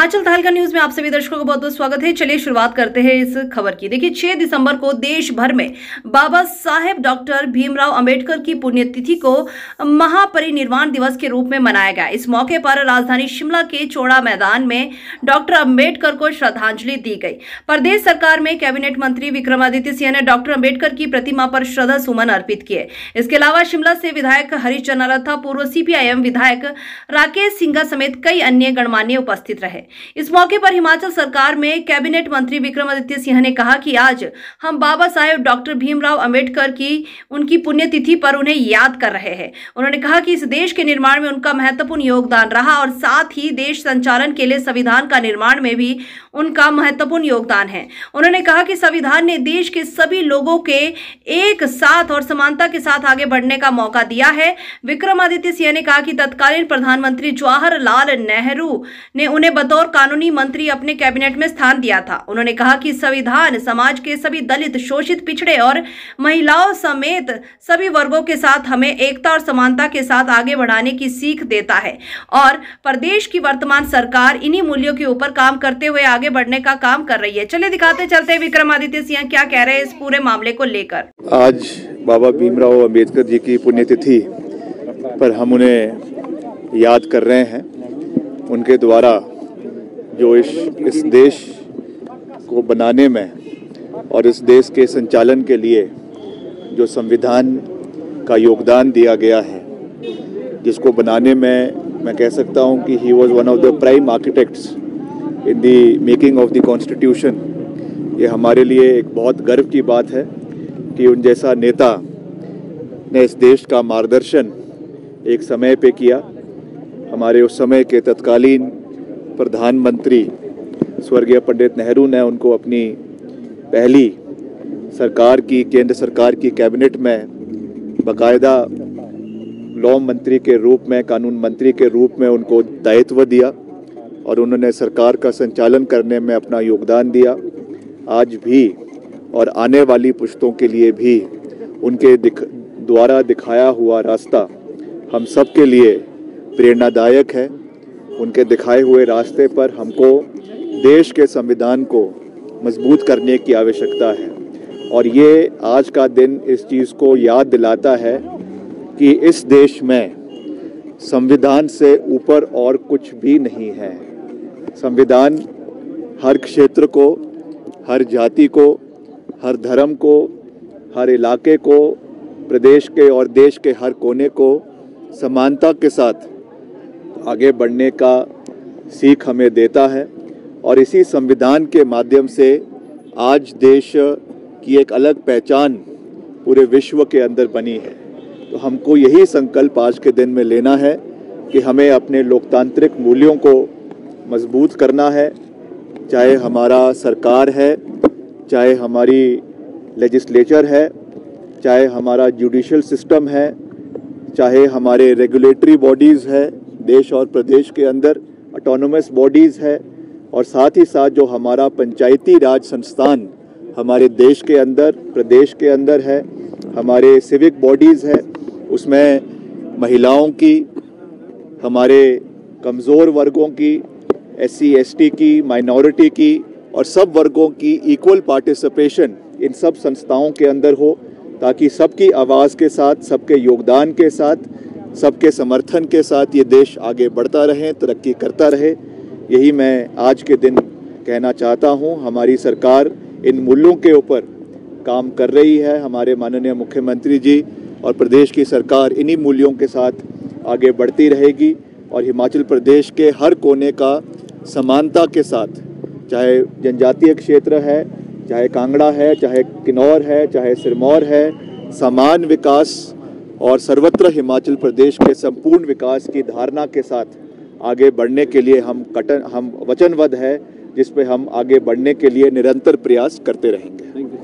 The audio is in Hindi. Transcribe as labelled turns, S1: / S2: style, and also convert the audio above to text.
S1: हिमाचल तहलका न्यूज में आप सभी दर्शकों को बहुत बहुत स्वागत है। चलिए शुरुआत करते हैं इस खबर की। देखिए 6 दिसंबर को देश भर में बाबा साहेब डॉक्टर भीमराव अंबेडकर की पुण्यतिथि को महापरिनिर्वाण दिवस के रूप में मनाया गया। इस मौके पर राजधानी शिमला के चौड़ा मैदान में डॉक्टर अंबेडकर को श्रद्धांजलि दी गई। प्रदेश सरकार में कैबिनेट मंत्री विक्रमादित्य सिंह ने डॉक्टर अंबेडकर की प्रतिमा पर श्रद्धा सुमन अर्पित किए। इसके अलावा शिमला से विधायक हरीश चन्नारथा, पूर्व सीपीआईएम विधायक राकेश सिंघा समेत कई अन्य गणमान्य उपस्थित रहे। इस मौके पर हिमाचल सरकार में कैबिनेट मंत्री विक्रमादित्य सिंह ने कहा कि आज हम बाबा साहेब डॉक्टर भीमराव अंबेडकर की उनकी पुण्यतिथि पर उन्हें याद कर रहे हैं। उन्होंने कहा कि इस देश के निर्माण में उनका महत्वपूर्ण योगदान रहा और साथ ही देश संचालन के लिए संविधान का निर्माण में भी उनका महत्वपूर्ण योगदान है। उन्होंने कहा कि संविधान ने देश के सभी लोगों के एक साथ और समानता के साथ आगे बढ़ने का मौका दिया है। विक्रमादित्य सिंह ने कहा कि तत्कालीन प्रधानमंत्री जवाहरलाल नेहरू ने उन्हें बतौर कानूनी मंत्री अपने कैबिनेट में स्थान दिया था। उन्होंने कहा कि संविधान समाज के सभी दलित, शोषित, पिछड़े और महिलाओं समेत सभी वर्गों के साथ हमें एकता और समानता के साथ आगे बढ़ाने की सीख देता है और प्रदेश की वर्तमान सरकार इन्हीं मूल्यों के ऊपर काम करते हुए आगे बढ़ने का काम कर रही है। चलिए दिखाते चलते विक्रमादित्य सिंह क्या कह रहे हैं इस पूरे मामले को लेकर।
S2: आज बाबा भीमराव अंबेडकर जी की पुण्यतिथि पर हम उन्हें याद कर रहे हैं। उनके द्वारा जो इस देश को बनाने में और इस देश के संचालन के लिए जो संविधान का योगदान दिया गया है, जिसको बनाने में मैं कह सकता हूं कि he was one of the prime architects in the making of the constitution. ये हमारे लिए एक बहुत गर्व की बात है कि उन जैसा नेता ने इस देश का मार्गदर्शन एक समय पे किया। हमारे उस समय के तत्कालीन प्रधानमंत्री स्वर्गीय पंडित नेहरू ने उनको अपनी पहली सरकार की, केंद्र सरकार की कैबिनेट में बाकायदा लॉ मंत्री के रूप में, कानून मंत्री के रूप में उनको दायित्व दिया और उन्होंने सरकार का संचालन करने में अपना योगदान दिया। आज भी और आने वाली पुश्तों के लिए भी उनके द्वारा दिखाया हुआ रास्ता हम सब के लिए प्रेरणादायक है। उनके दिखाए हुए रास्ते पर हमको देश के संविधान को मजबूत करने की आवश्यकता है और ये आज का दिन इस चीज़ को याद दिलाता है कि इस देश में संविधान से ऊपर और कुछ भी नहीं है। संविधान हर क्षेत्र को, हर जाति को, हर धर्म को, हर इलाके को, प्रदेश के और देश के हर कोने को समानता के साथ आगे बढ़ने का सीख हमें देता है और इसी संविधान के माध्यम से आज देश की एक अलग पहचान पूरे विश्व के अंदर बनी है। तो हमको यही संकल्प आज के दिन में लेना है कि हमें अपने लोकतांत्रिक मूल्यों को मजबूत करना है, चाहे हमारा सरकार है, चाहे हमारी लेजिस्लेचर है, चाहे हमारा जुडिशल सिस्टम है, चाहे हमारे रेगुलेटरी बॉडीज़ है देश और प्रदेश के अंदर, ऑटोनोमस बॉडीज़ है और साथ ही साथ जो हमारा पंचायती राज संस्थान हमारे देश के अंदर, प्रदेश के अंदर है, हमारे सिविक बॉडीज़ है, उसमें महिलाओं की, हमारे कमज़ोर वर्गों की, SC ST की, माइनॉरिटी की और सब वर्गों की इक्वल पार्टिसिपेशन इन सब संस्थाओं के अंदर हो, ताकि सबकी आवाज़ के साथ, सबके योगदान के साथ, सबके समर्थन के साथ ये देश आगे बढ़ता रहे, तरक्की करता रहे। यही मैं आज के दिन कहना चाहता हूँ। हमारी सरकार इन मूल्यों के ऊपर काम कर रही है। हमारे माननीय मुख्यमंत्री जी और प्रदेश की सरकार इन्हीं मूल्यों के साथ आगे बढ़ती रहेगी और हिमाचल प्रदेश के हर कोने का समानता के साथ, चाहे जनजातीय क्षेत्र है, चाहे कांगड़ा है, चाहे किन्नौर है, चाहे सिरमौर है, समान विकास और सर्वत्र हिमाचल प्रदेश के संपूर्ण विकास की धारणा के साथ आगे बढ़ने के लिए हम वचनबद्ध है, जिस पे हम आगे बढ़ने के लिए निरंतर प्रयास करते रहेंगे।